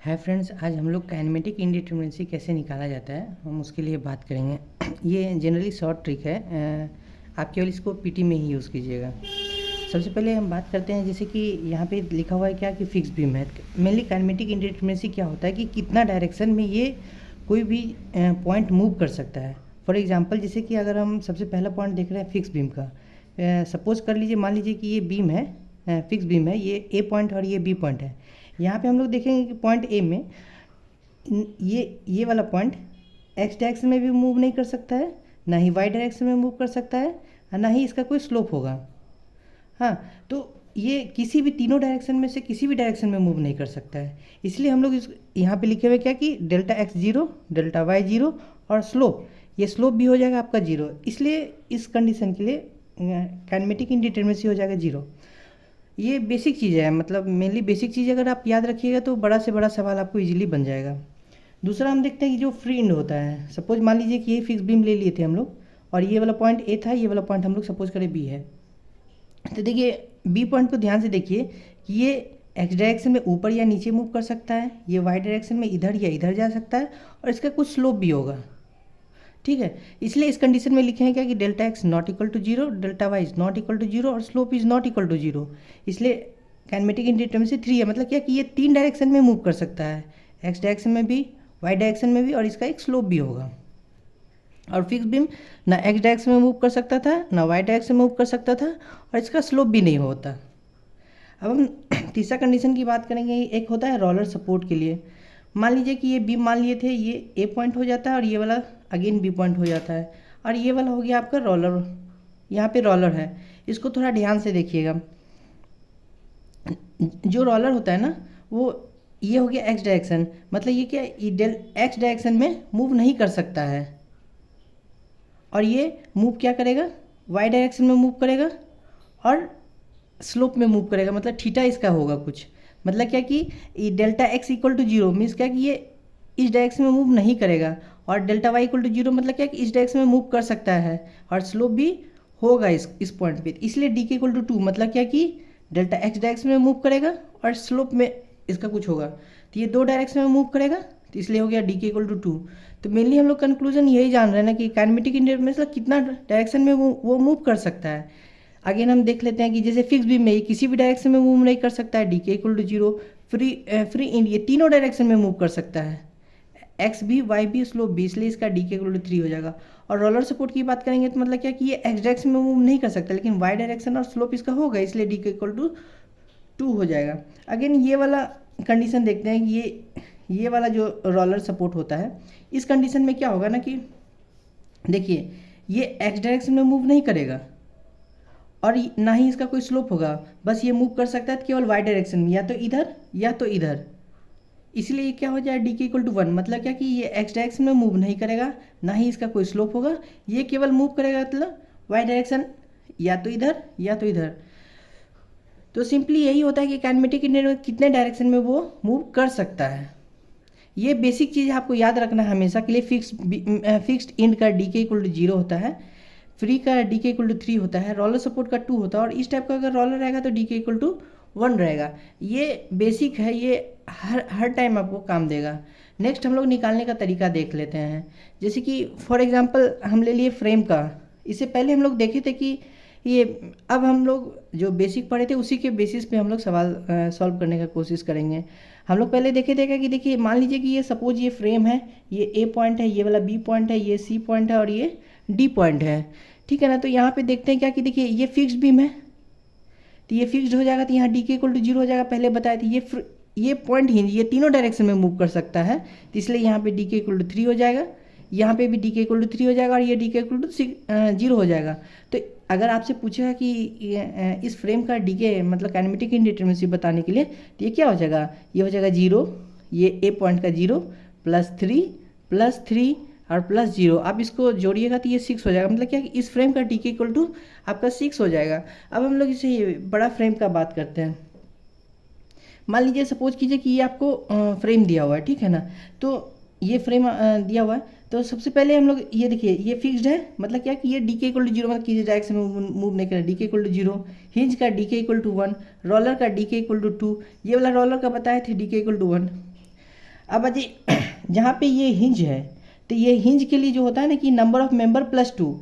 Hi friends, आज हम लोग काइनेमेटिक इंडिटरमिनेसी कैसे निकाला जाता है हम उसके लिए बात करेंगे। ये जनरली शॉर्ट ट्रिक है, आप केवल इसको पीटी में ही यूज़ कीजिएगा। सबसे पहले हम बात करते हैं, जैसे कि यहाँ पे लिखा हुआ है क्या कि फिक्स बीम है। मेनली काइनेमेटिक इंडिटरमिनेसी क्या होता है कि कितना डायरेक्शन में ये कोई भी पॉइंट मूव कर सकता है। फॉर एग्जांपल, जैसे कि अगर हम सबसे पहला पॉइंट देख रहे हैं फिक्स बीम का, सपोज कर लीजिए, मान लीजिए कि ये बीम है, फिक्स बीम है, ये ए पॉइंट और ये बी पॉइंट है। यहाँ पे हम लोग देखेंगे कि पॉइंट ए में ये वाला पॉइंट एक्स डायरेक्शन में भी मूव नहीं कर सकता है, ना ही वाई डायरेक्शन में मूव कर सकता है, और ना ही इसका कोई स्लोप होगा। हाँ, तो ये किसी भी तीनों डायरेक्शन में से किसी भी डायरेक्शन में मूव नहीं कर सकता है। इसलिए हम लोग इस यहाँ पे लिखे हुए क्या कि delta x zero, delta y zero, और स्लोप, ये स्लोप भी हो जाएगा आपका जीरो। इसलिए इस कंडीशन के लिए काइनेमेटिक इंडिटरमिनेसी हो जाएगा जीरो। ये बेसिक चीज़ है, मतलब मेनली बेसिक चीज़ अगर आप याद रखिएगा तो बड़ा से बड़ा सवाल आपको इजीली बन जाएगा। दूसरा हम देखते हैं कि जो फ्री इंड होता है, सपोज मान लीजिए कि ये फिक्स बीम ले लिए थे हम लोग, और ये वाला पॉइंट ए था, ये वाला पॉइंट हम लोग सपोज करें बी है। तो देखिए बी पॉइंट को ध्यान से देखिए कि ये एक्स डायरेक्शन में ऊपर या नीचे मूव कर सकता है, ये वाई डायरेक्शन में इधर या इधर जा सकता है, और इसका कुछ स्लोप भी होगा। ठीक है, इसलिए इस कंडीशन में लिखे हैं क्या कि delta x not equal to zero, delta y is not equal to zero, और slope is not equal to zero. इसलिए काइनेमेटिक इंडिटरमिनेसी 3 है, मतलब क्या कि ये 3 डायरेक्शन में मूव कर सकता है, एक्स डायरेक्शन में भी, वाई डायरेक्शन में भी, और इसका एक स्लोप भी होगा। और फिक्स बीम ना एक्स डायरेक्शन में मूव कर सकता था, ना वाई डायरेक्शन में मूव कर सकता था, और इसका स्लोप भी नहीं होता। अब हम तीसरा कंडीशन की बात करेंगे। एक होता है रोलर सपोर्ट के लिए। मान लीजिए कि ये बीम मान लिए थे, ये ए पॉइंट हो जाता है, और ये वाला अगेन बी पॉइंट हो जाता है, और ये वाला हो गया आपका रोलर। यहाँ पे रोलर है, इसको थोड़ा ध्यान से देखिएगा। जो रोलर होता है ना, वो ये हो गया एक्स डायरेक्शन, मतलब ये क्या, एक्स डायरेक्शन में मूव नहीं कर सकता है, और ये मूव क्या करेगा, वाई डायरेक्शन में मूव करेगा, और स्लोप में मूव करेगा, मतलब थीटा इसका होगा कुछ। मतलब क्या कि delta x equal to zero means क्या कि ये इस डायरेक्शन में मूव नहीं करेगा, और delta y equal to zero मतलब क्या कि इस डायरेक्शन में मूव कर सकता है, और स्लोप भी होगा इस पॉइंट पे। इसलिए डी के इक्वल टू टू, मतलब क्या कि डेल्टा एक्स डायरेक्शन में मूव करेगा और स्लोप में इसका कुछ होगा, तो ये 2 डायरेक्शन में मूव करेगा, तो इसलिए हो गया डी के इक्वल टू टू। तो मेनली हम लोग कंक्लूजन यही जान रहे हैं ना कि काइनेमेटिक इंडिटरमिनेसी कितना डायरेक्शन में वो मूव कर सकता है। अगेन हम देख लेते हैं कि जैसे फिक्स बीम में किसी भी डायरेक्शन में मूव नहीं कर सकता है, डी के equal to zero. Free end ये तीनों डायरेक्शन में मूव कर सकता है, एक्स भी, वाई भी, स्लोप भी, इसलिए इसका डी के इक्वल टू 3 हो जाएगा। और रोलर सपोर्ट की बात करेंगे तो मतलब क्या कि ये एक्स डायरेक्शन में मूव नहीं कर सकता, लेकिन वाई डायरेक्शन और स्लोप इसका होगा, इसलिए डी के इक्वल टू 2 हो जाएगा। अगेन ये वाला कंडीशन देखते हैं कि ये वाला जो रोलर सपोर्ट होता है, इस कंडीशन में क्या होगा ना कि देखिए ये एक्स डायरेक्शन में मूव नहीं करेगा, और ना ही इसका कोई स्लोप होगा, बस ये मूव कर सकता है केवल वाई डायरेक्शन में, या तो इधर या तो इधर। इसलिए ये क्या हो जाए, डी के इक्वल टू 1, मतलब क्या कि ये एक्स डायरेक्शन में मूव नहीं करेगा, ना ही इसका कोई स्लोप होगा, ये केवल मूव करेगा मतलब वाई डायरेक्शन, या तो इधर या तो इधर। तो सिंपली यही होता है कि काइनेमेटिक इंडिटरमिनेसी कितने डायरेक्शन में वो मूव कर सकता है। ये बेसिक चीज़ आपको याद रखना है हमेशा के लिए। फिक्स्ड इंड का डी के इक्वल टू 0 होता है, फ्री का डी के इक्वल टू 3 होता है, रोलर सपोर्ट का 2 होता है, और इस टाइप का अगर रोलर रहेगा तो डी के इक्वल टू 1 रहेगा। ये बेसिक है, ये हर टाइम आपको काम देगा। नेक्स्ट हम लोग निकालने का तरीका देख लेते हैं। जैसे कि फॉर एग्जांपल हम ले लिए फ्रेम का। इससे पहले हम लोग देखे थे कि ये, अब हम लोग जो बेसिक पढ़े थे उसी के बेसिस पे हम लोग सवाल सॉल्व करने का कोशिश करेंगे। हम लोग पहले देखे थे कि देखिए मान लीजिए कि ये सपोज ये फ्रेम है, ये ए पॉइंट है, ये वाला बी पॉइंट है, ये सी पॉइंट है, और ये डी पॉइंट है। ठीक है ना, तो यहाँ पे देखते हैं क्या कि देखिए ये फिक्स्ड बीम है, तो ये फिक्स्ड हो जाएगा, तो यहाँ डी के इक्वल टू 0 हो जाएगा। पहले बताया था ये पॉइंट हिंज ये तीनों डायरेक्शन में मूव कर सकता है, तो इसलिए यहाँ पे डी के इक्वल टू 3 हो जाएगा, यहाँ पे भी डी के इक्वल टू 3 हो जाएगा, और ये डी के इक्वल टू 0 हो जाएगा। तो अगर आपसे पूछेगा कि इस फ्रेम का डी के मतलब काइनेमेटिक इंडिटरमिनेसी बताने के लिए, तो ये क्या हो जाएगा, ये हो जाएगा 0, ये ए पॉइंट का 0 प्लस 3 और प्लस 0, आप इसको जोड़िएगा तो ये 6 हो जाएगा। मतलब क्या कि इस फ्रेम का डी के इक्वल टू आपका 6 हो जाएगा। अब हम लोग इसे बड़ा फ्रेम का बात करते हैं। मान लीजिए सपोज कीजिए कि ये आपको फ्रेम दिया हुआ है, ठीक है ना, तो ये फ्रेम दिया हुआ है, तो सबसे पहले हम लोग ये देखिए ये फिक्स्ड है, मतलब क्या कि ये डी के इक्वल टू 0, मतलब किसी डायरेक्शन में मूव नहीं करेगा, डी के इक्वल टू 0। हिंज का डी के इक्वल टू 1, रोलर का डी के इक्वल टू 2, ये वाला रोलर का बताए थे डी के इक्वल टू 1। अब अजय जहाँ पे ये हिंज है, तो ये हिंज के लिए जो होता है ना कि नंबर ऑफ मेंबर प्लस 2,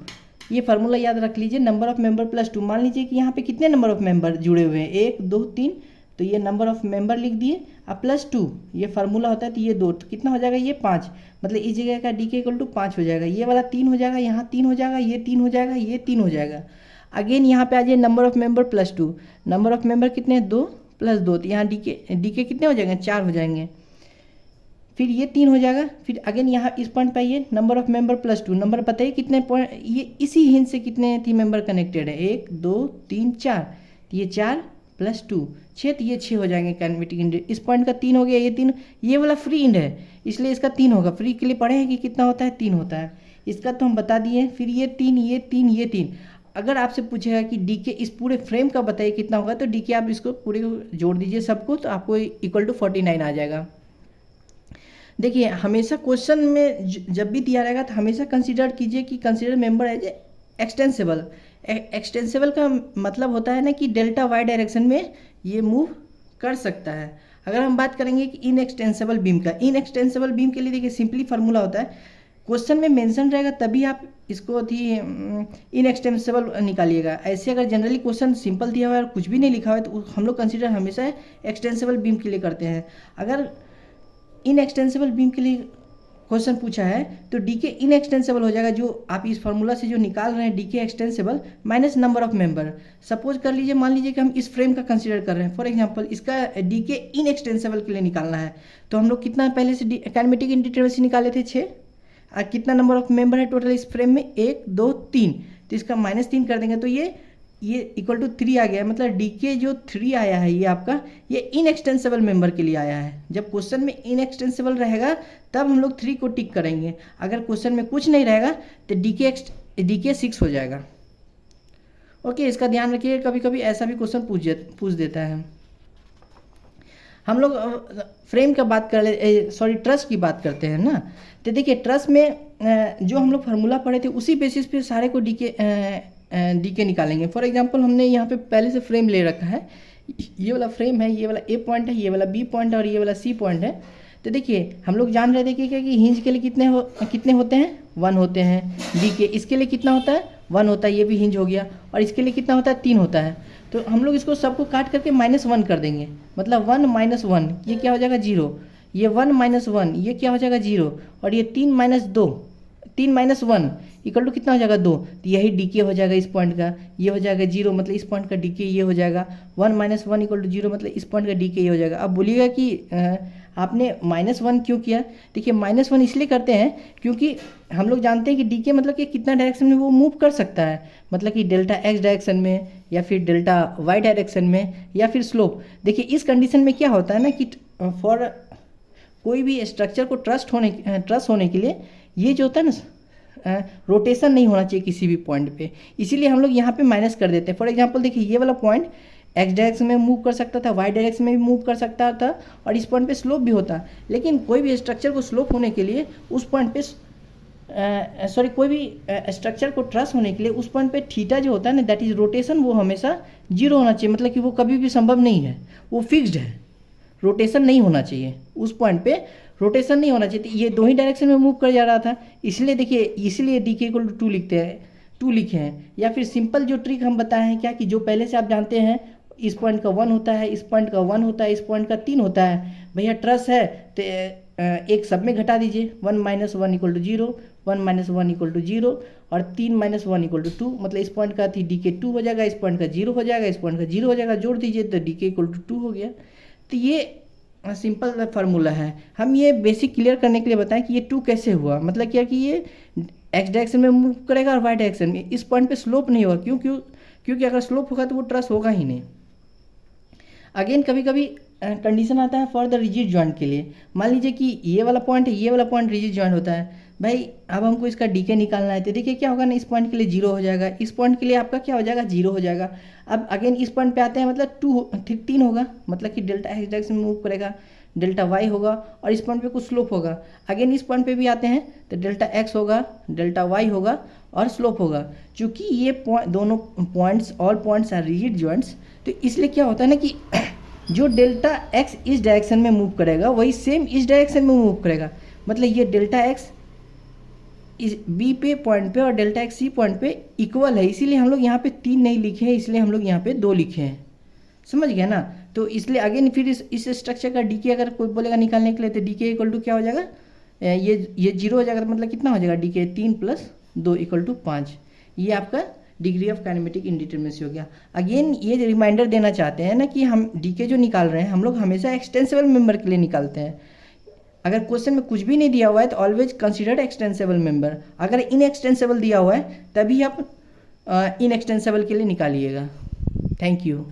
ये फार्मूला याद रख लीजिए, नंबर ऑफ मेंबर प्लस 2। मान लीजिए कि यहाँ पे कितने नंबर ऑफ मेंबर जुड़े हुए हैं, 1 2 3, तो ये नंबर ऑफ मेंबर लिख दिए, अब प्लस 2 ये फार्मूला होता है, तो ये 2, तो कितना हो जाएगा, ये 5, मतलब इस जगह का डी के इक्वल टू 5 हो जाएगा। ये वाला 3 हो जाएगा, यहाँ 3 हो जाएगा, ये 3 हो जाएगा, ये 3 हो जाएगा। अगेन यहाँ पे आ जाइए, number of member plus 2, number of member कितने हैं, 2 + 2, तो यहाँ डी के कितने हो जाएंगे, 4 हो जाएंगे। फिर ये 3 हो जाएगा। फिर अगेन यहाँ इस पॉइंट पे आइए, number of member plus 2, number बताइए कितने पॉइंट, ये इसी हिंज से कितने थी मेंबर कनेक्टेड है, 1 2 3 4, तो ये 4 + 2 6, तो ये 6 हो जाएंगे काइनेमेटिक इंड। इस पॉइंट का 3 हो गया, ये 3, ये वाला फ्री इंड है इसलिए इसका 3 होगा। फ्री के लिए पढ़े हैं कि कितना होता है, 3 होता है, इसका तो हम बता दिए। फिर ये 3 ये 3 ये 3, अगर आपसे पूछेगा कि डी के इस पूरे फ्रेम का बताइए कितना होगा, तो डी के आप इसको पूरे को जोड़ दीजिए सबको, तो आपको इक्वल टू 49 आ जाएगा। देखिए हमेशा क्वेश्चन में जब भी दिया रहेगा तो हमेशा कंसीडर कीजिए कि consider member as extensible. Extensible का मतलब होता है ना कि डेल्टा वाई डायरेक्शन में ये मूव कर सकता है। अगर हम बात करेंगे कि इनएक्सटेंसिबल बीम का, इनएक्सटेंसिबल बीम के लिए देखिए सिंपली फार्मूला होता है, क्वेश्चन में मेंशन रहेगा तभी आप इसको थी इनएक्सटेंसिबल निकालिएगा। ऐसे अगर जनरली क्वेश्चन सिंपल दिया हुआ है और कुछ भी नहीं लिखा हुआ है तो हम लोग कंसीडर हमेशा एक्सटेंसिबल बीम के लिए करते हैं। अगर इनएक्सटेंसिबल बीम के लिए क्वेश्चन पूछा है तो डी के इनएक्सटेंसिबल हो जाएगा, जो आप इस फार्मूला से जो निकाल रहे हैं डी के extensible minus number of member. Suppose कर लीजिए, मान लीजिए कि हम इस फ्रेम का कंसीडर कर रहे हैं, फॉर एग्जांपल इसका डी के इनएक्सटेंसिबल के लिए निकालना है, तो हम लोग कितना पहले से काइनेमेटिक इंडिटरमिनेसी निकाले थे, 6। और कितना नंबर ऑफ मेंबर है टोटल इस फ्रेम में, 1 2 3, तो इसका -3 कर देंगे तो ये इक्वल टू 3 आ गया। मतलब डी के जो 3 आया है ये आपका ये इनएक्सटेंसिबल मेंबर के लिए आया है। जब क्वेश्चन में इनएक्सटेंसिबल रहेगा तब हम लोग 3 को टिक करेंगे, अगर क्वेश्चन में कुछ नहीं रहेगा तो डी के 6 हो जाएगा। ओके, इसका ध्यान रखिए, कभी कभी ऐसा भी क्वेश्चन पूछ देता है। हम लोग फ्रेम का बात कर ले, सॉरी ट्रस की बात करते हैं ना, तो देखिए ट्रस में जो हम लोग फार्मूला पढ़े थे उसी बेसिस पे सारे को डी के निकालेंगे। फॉर एग्जांपल हमने यहाँ पे पहले से फ्रेम ले रखा है, ये वाला फ्रेम है, ये वाला ए पॉइंट है, ये वाला बी पॉइंट है और ये वाला सी पॉइंट है। तो देखिए हम लोग जान रहे थे कि हिंज के लिए कितने होते हैं, 1 होते हैं। डी के इसके लिए कितना होता है, 1 होता है, ये भी हिंज हो गया। और इसके लिए कितना होता है, 3 होता है। तो हम लोग इसको सबको काट करके -1 कर देंगे, मतलब 1 - 1 ये क्या हो जाएगा, 0। ये 1 - 1 ये क्या हो जाएगा, 0। और ये 3 - 2 3 - 1 इक्वल टू कितना हो जाएगा, 2। तो यही डी के हो जाएगा इस पॉइंट का, ये हो जाएगा 0, मतलब इस पॉइंट का डी के ये हो जाएगा। 1 - 1 इक्वल टू 0, मतलब इस पॉइंट का डी के ये हो जाएगा। अब बोलिएगा कि आपने -1 क्यों किया। देखिए -1 इसलिए करते हैं क्योंकि हम लोग जानते हैं कि डी के मतलब कि कितना डायरेक्शन में वो मूव कर सकता है, मतलब कि डेल्टा एक्स डायरेक्शन में या फिर डेल्टा वाई डायरेक्शन में या फिर स्लोप। देखिए इस कंडीशन में क्या होता है ना कि फॉर कोई भी स्ट्रक्चर को ट्रस्ट होने के लिए ये जो होता है ना रोटेशन नहीं होना चाहिए किसी भी पॉइंट पे, इसीलिए हम लोग यहाँ पे माइनस कर देते हैं। फॉर एग्जांपल देखिए ये वाला पॉइंट एक्स डायरेक्शन में मूव कर सकता था, वाई डायरेक्शन में भी मूव कर सकता था और इस पॉइंट पे स्लोप भी होता। लेकिन कोई भी स्ट्रक्चर को स्लोप होने के लिए उस पॉइंट पे कोई भी स्ट्रक्चर को ट्रस्ट होने के लिए उस पॉइंट पे थीटा जो होता है ना दैट इज रोटेशन, वो हमेशा 0 होना चाहिए, मतलब कि वो कभी भी संभव नहीं है, वो फिक्स्ड है, रोटेशन नहीं होना चाहिए उस पॉइंट पे, रोटेशन नहीं होना चाहिए। ये 2 ही डायरेक्शन में मूव कर जा रहा था, इसलिए देखिए इसलिए डी के इक्वल टू 2 लिखे हैं। या फिर सिंपल जो ट्रिक हम बताए हैं क्या कि जो पहले से आप जानते हैं, इस पॉइंट का 1 होता है, इस पॉइंट का 1 होता है, इस पॉइंट का 3 होता है। भैया ट्रस है तो एक सब में घटा दीजिए, 1 - 1 = 0, 1 - 1 = 0 और 3 - 1 = 2, मतलब इस पॉइंट का डी के 2 हो जाएगा, इस पॉइंट का 0 हो जाएगा, इस पॉइंट का 0 हो जाएगा, जोड़ दीजिए तो डी के इक्वल टू 2 हो गया। तो ये सिंपल फार्मूला है। हम ये बेसिक क्लियर करने के लिए बताएं कि ये 2 कैसे हुआ, मतलब क्या कि ये एक्स डायरेक्शन में मूव करेगा और वाई डायरेक्शन में, इस पॉइंट पे स्लोप नहीं होगा। क्योंकि अगर स्लोप होगा तो वो ट्रस होगा ही नहीं। अगेन कभी कभी कंडीशन आता है फॉर द रिजिड जॉइंट के लिए, मान लीजिए कि ये वाला पॉइंट है, ये वाला पॉइंट रिजिड जॉइंट होता है। भाई अब हमको इसका डीके निकालना है, तो देखिए क्या होगा ना, इस पॉइंट के लिए 0 हो जाएगा, इस पॉइंट के लिए आपका क्या हो जाएगा, 0 हो जाएगा। अब अगेन इस पॉइंट पे आते हैं, मतलब 3 होगा, मतलब कि डेल्टा एक्स डायरेक्शन में मूव करेगा, डेल्टा वाई होगा और इस पॉइंट पे कुछ स्लोप होगा। अगेन इस पॉइंट पे भी आते हैं तो डेल्टा एक्स होगा, डेल्टा वाई होगा और स्लोप होगा। चूँकि ये दोनों points all points are rigid joints, तो इसलिए क्या होता है ना कि जो डेल्टा एक्स इस डायरेक्शन में मूव करेगा वही सेम इस डायरेक्शन में मूव करेगा। मतलब ये डेल्टा एक्स इस बी पे पॉइंट पे और डेल्टा एक्स सी पॉइंट पे इक्वल है, इसीलिए हम लोग यहाँ पे 3 नहीं लिखे हैं, इसलिए हम लोग यहाँ पे 2 लिखे हैं। समझ गया ना। तो इसलिए अगेन फिर इस स्ट्रक्चर का डीके अगर कोई बोलेगा निकालने के लिए तो डीके इक्वल टू क्या हो जाएगा, ये 0 हो जाएगा। मतलब कितना हो जाएगा डीके 3 + 2 = 5। ये आपका डिग्री ऑफ काइनेमेटिक इंडिटरमिनेसी हो गया। अगेन ये रिमाइंडर देना चाहते हैं ना कि हम डीके जो निकाल रहे हैं हम लोग हमेशा एक्सटेंसिबल मेंबर के लिए निकालते हैं। अगर क्वेश्चन में कुछ भी नहीं दिया हुआ है तो ऑलवेज कंसीडर एक्सटेंसिबल मेंबर। अगर इनएक्सटेंसिबल दिया हुआ है तभी आप इनएक्सटेंसिबल के लिए निकालिएगा। Thank you.